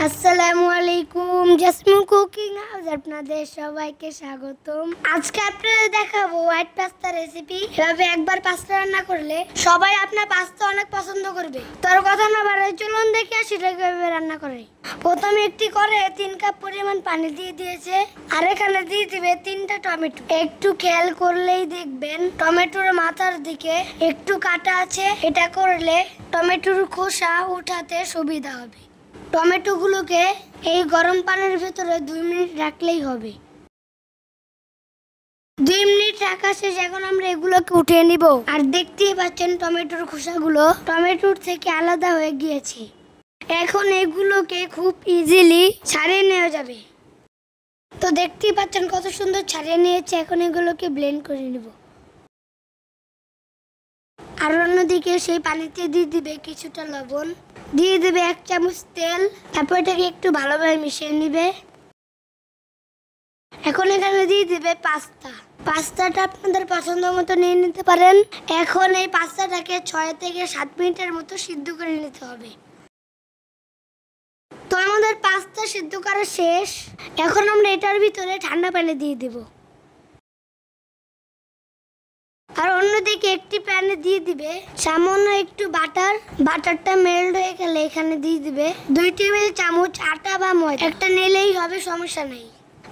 আসসালামু আলাইকুম, jasmine cooking house আপনাদের সবাইকে স্বাগতম। আজকে আপনাদের দেখাবো হোয়াইট পাস্তা রেসিপি। এভাবে একবার পাস্তা রান্না করলে সবাই আপনার পাস্তা অনেক পছন্দ করবে। তোর কথা না বাড়াই চলুন দেখে আসি কিভাবে রান্না করে। প্রথমে একটি করে 3 কাপ পরিমাণ পানি দিয়ে দিয়েছে, আর এখানে দিয়ে দিবে 3টা টমেটো। একটু খেয়াল করলেই দেখবেন টমেটোর মাথার দিকে একটু কাটা আছে। এটা করলে টমেটোর খোসা উঠাতে সুবিধা হবে। টমেটোগুলোকে এই গরম পানির ভেতরে 2 মিনিট রাখলেই হবে। 2 মিনিট রাখা শেষ। এখন আমরা এগুলোকে উঠিয়ে নিব। আর দেখতেই পাচ্ছেন টমেটোর খোসাগুলো টমেটোর থেকে আলাদা হয়ে গিয়েছে। এখন এগুলোকে খুব ইজিলি ছাড়িয়ে নেওয়া যাবে। তো দেখতেই পাচ্ছেন কত সুন্দর ছাড়িয়ে নিয়েছে। এখন এগুলোকে ব্লেন্ড করে নিব। আর অন্যদিকে সেই পানিতে দিয়ে দিবে কিছুটা লবণ, দিয়ে দেবে 1 চামচ তেল। তারপর এটাকে একটু ভালোভাবে মিশিয়ে নিবে। এখন এখানে দিয়ে দিবে পাস্তাটা আপনাদের পছন্দ মতো নিয়ে নিতে পারেন। এখন এই পাস্তাটাকে 6 থেকে 7 মিনিটের মতো সিদ্ধ করে নিতে হবে। তো আমাদের পাস্তা সিদ্ধ করা শেষ। এখন আমরা এটার ভিতরে ঠান্ডা পানি দিয়ে দেব। আর অন্যদিকে একটি প্যানে দিয়ে দিবে সামান্য একটু বাটারটা মেল্ট হয়ে গেলে এখানে দিয়ে দিবে 2 টেবিল চামচ আটা বা ময়দা। একটা নিলেই হবে, সমস্যা নেই।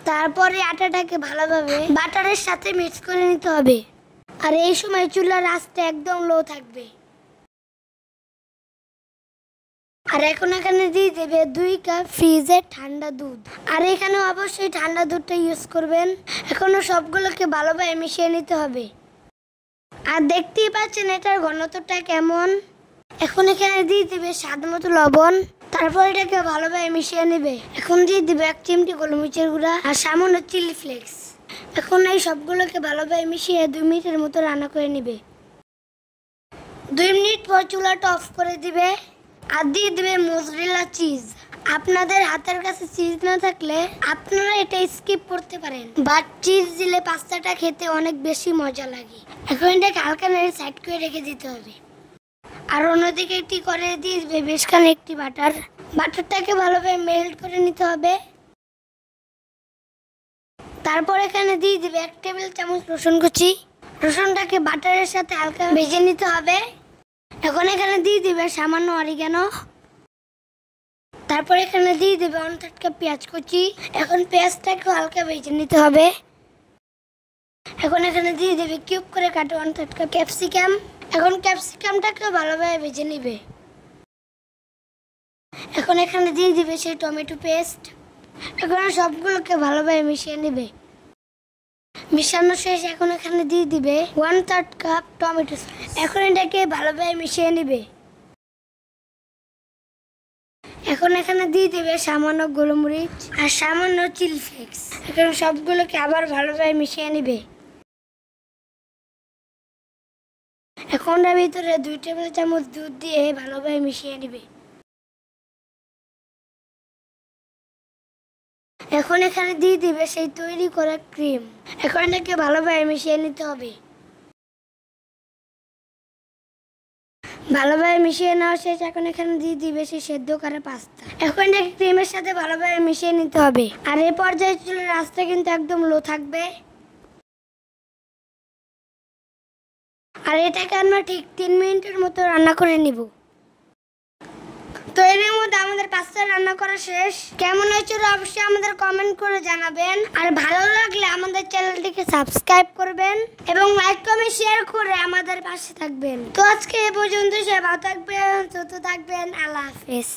তারপরে আটাটাকে ভালোভাবে বাটারের সাথে মিক্স করে নিতে হবে। আর এই সময় চুলার আঁচটা একদম লো থাকবে। আর এখন এখানে দিয়ে দেবে 2 কাপ ফ্রিজের ঠান্ডা দুধ। আর এখানে অবশ্যই ঠান্ডা দুধটা ইউজ করবেন। এখনো সবগুলোকে ভালোভাবে মিশিয়ে নিতে হবে। আর দেখতেই পাচ্ছেন এটার ঘনত্বটা কেমন। এখন এখানে দিয়ে দিবে স্বাদ মতো লবণ। তারপর এটাকে ভালোভাবে মিশিয়ে নেবে। এখন দিয়ে দিবে 1 চিমটি গোলমরিচের গুঁড়া আর সামান্য চিলি ফ্লেক্স। এখন এই সবগুলোকে ভালোভাবে মিশিয়ে 2 মিনিটের মতো রান্না করে নেবে। 2 মিনিট পর চুলাটা অফ করে দিবে। আর দিয়ে দিবে মোজরেলা চিজ। আপনাদের হাতের কাছে চিজ না থাকলে আপনারা এটা স্কিপ করতে পারেন, বাট চিজ দিলে পাস্তাটা খেতে অনেক বেশি মজা লাগে। এখন এটাকে হালকা নেড়ে সাইড করে রেখে দিতে হবে। আর অন্যদিকে একটি করে দিয়ে দিবে বেশ খানিকটি বাটারটাকে ভালোভাবে মেল্ট করে নিতে হবে। তারপর এখানে দিয়ে দিবে 1 টেবিল চামচ রসুন কুচি। রসুনটাকে বাটারের সাথে হালকা ভেজে নিতে হবে। এখন এখানে দিয়ে দিবে সামান্য অরিগানো। তারপর এখানে দিয়ে দেবে 1/3 কাপ পেঁয়াজ কুচি। এখন পেঁয়াজটাকে হালকা ভেজে নিতে হবে। এখন এখানে দিয়ে দেবে কিউব করে কাটা 1/3 কাপ ক্যাপসিকাম। এখন ক্যাপসিকামটাকে ভালোভাবে ভেজে নিবে। এখন এখানে দিয়ে দিবে সেই টমেটো পেস্ট। এখন সবগুলোকে ভালোভাবে মিশিয়ে নেবে। মিশানো শেষ। এখন এখানে দিয়ে দিবে 1/3 কাপ টমেটো সস। এখন এটাকে ভালোভাবে মিশিয়ে নেবে। এখন এখানে দিয়ে দেবে সামান্য গোলমরিচ আর সামান্য চিলি ফ্লেক্স। এখন সবগুলোকে আবার ভালোভাবে মিশিয়ে নেবে। এখন এর ভিতরে 2 টেবিল চামচ দুধ দিয়ে ভালোভাবে মিশিয়ে নেবে। এখন এখানে দিয়ে দিবে সেই তৈরি করা ক্রিম। এখন এটাকে ভালোভাবে মিশিয়ে নিতে হবে। ভালোভাবে মিশিয়ে নেওয়া শেষ। এখন এখানে দিয়ে দিবে সেই সেদ্ধ করা পাস্তা। এখন এটাকে ক্রিমের সাথে ভালোভাবে মিশিয়ে নিতে হবে। আর এই পর্যায়ে চুলার আঁচটা কিন্তু একদম লো থাকবে। আর এটাকে আমরা ঠিক 3 মিনিটের মতো রান্না করে নিব। তো এর মধ্যে আমাদের পাস্তা রান্না করা শেষ। কেমন হয়েছিল অবশ্যই আমাদের কমেন্ট করে জানাবেন। আর ভালো লাগলে আমাদের চ্যানেলটিকে সাবস্ক্রাইব করবেন এবং লাইক কমেন্ট শেয়ার করে আমাদের পাশে থাকবেন। তো আজকে এই পর্যন্ত, সবাই ভালো থাকবেন, সুস্থ থাকবেন। আল্লাহ হাফেজ।